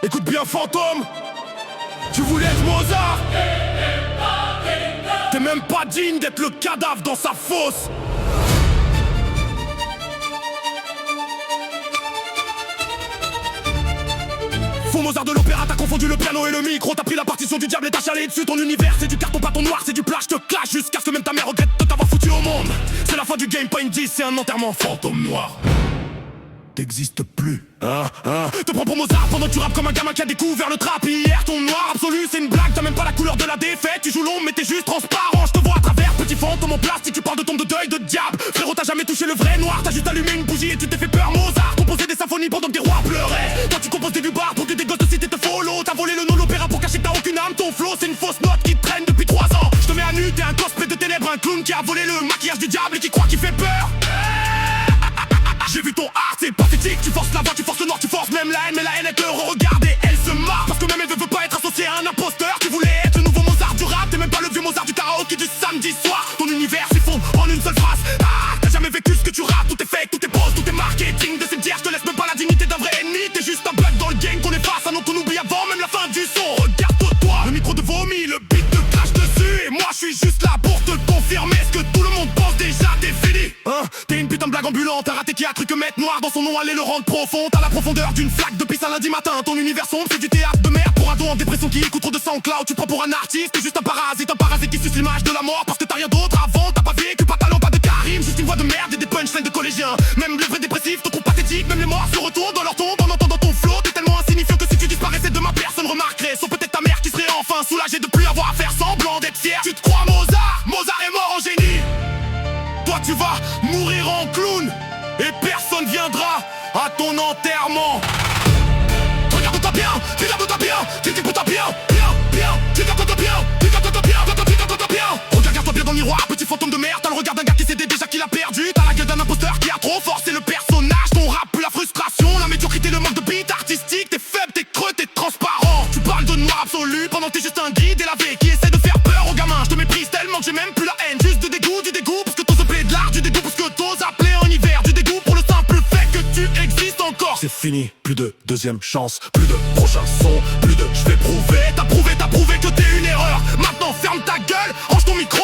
Écoute bien fantôme, tu voulais être Mozart. T'es même pas digne d'être le cadavre dans sa fosse. Faux Mozart de l'opéra, t'as confondu le piano et le micro. T'as pris la partition du diable et t'as chialé dessus. Ton univers c'est du carton bâton noir, c'est du plat, je te clash jusqu'à ce que même ta mère regrette de t'avoir foutu au monde. C'est la fin du game, pas une 10, c'est un enterrement. Fantôme noir, t'existes plus. Te prends pour Mozart pendant que tu rappes comme un gamin qui a découvert le trap. Hier ton noir absolu c'est une blague, t'as même pas la couleur de la défaite. Tu joues l'ombre mais t'es juste transparent, je te vois à travers. Petit fantôme en plastique, tu parles de tombe de deuil, de diable. Frérot t'as jamais touché le vrai noir, t'as juste allumé une bougie et tu t'es fait peur. Mozart composait des symphonies pendant que des rois pleuraient. Toi tu composes des vues-bars pour que des gosses de cité te follow. T'as volé le nom de l'opéra pour cacher que t'as aucune âme. Ton flow c'est une fausse note qui traîne depuis 3 ans. Je te mets à nu, t'es un cosplay de ténèbres, un clown qui a volé le maquillage du diable et qui croit qu'il fait peur. J'ai vu ton art, c'est pathétique. Tu forces la voix, tu forces le noir, tu forces même la haine. Mais la haine elle te re-regarde et elle se marre. Parce que même elle veut pas être associée à un imposteur. Tu voulais être le nouveau Mozart du rap. T'es même pas le vieux Mozart du karaoké du samedi soir. Ton univers s'effondre en une seule phrase. T'as jamais vécu ce que tu rappes. Tout est fake, tout est pose, tout est marketing de cimetière. Je te laisse même pas la dignité d'un vrai ennemi. T'es juste un bug dans le game qu'on efface. Un nom qu'on oublie avant même la fin du son. Regarde-toi, le micro de vomi, le beat te crache dessus. Et moi je suis juste là pour te confirmer ce que tout le monde pense déjà. T'es fini, t'es une putain de blague ambulante. T'as raté qui a cru que mettre noir dans son nom allait le rendre profond. T'as la profondeur d'une flaque de pisse un lundi matin. Ton univers sombre c'est du théâtre de merde. Pour un don en dépression qui écoute trop de SoundCloud. Tu te prends pour un artiste, t'es juste un parasite qui suce l'image de la mort. Parce que t'as rien d'autre avant, t'as pas vécu, pas de talent, pas de charisme. Juste une voix de merde et des punchlines de collégiens. Même le vrai dépressif te trouve pathétique. Même les morts se retournent dans leur tombe en entendant ton flow. T'es tellement insignifiant que si tu disparaissais demain personne remarquerait. Sauf peut-être ta mère qui serait enfin soulagée de plus avoir à faire semblant d'être fier. Tu te crois Mozart, Mozart est mort en génie. Toi tu vas mourir en clown et personne viendra à ton enterrement. Regarde-toi bien, regarde-toi bien, regarde-toi bien, regarde-toi bien, regarde-toi bien. Regarde-toi bien dans le miroir, petit fantôme de merde. T'as le regard d'un gars qui sait déjà qu'il a perdu. T'as la gueule d'un imposteur qui a trop forcé le personnage. Ton rap, la frustration, la médiocrité, le manque de beat artistique. T'es faible, t'es creux, t'es transparent. Tu parles de noir absolu pendant que t'es juste un guide délavé qui essaie de faire peur aux gamins. Je te méprise tellement que j'ai même plus la haine. Juste du dégoût parce que t'oses appeler de l'art. Du dégoût parce que t'oses appeler en hiver. Du dégoût pour le simple fait que tu existes encore. C'est fini, plus de deuxième chance, plus de prochain son, plus de je vais prouver. T'as prouvé que t'es une erreur. Maintenant ferme ta gueule, range ton micro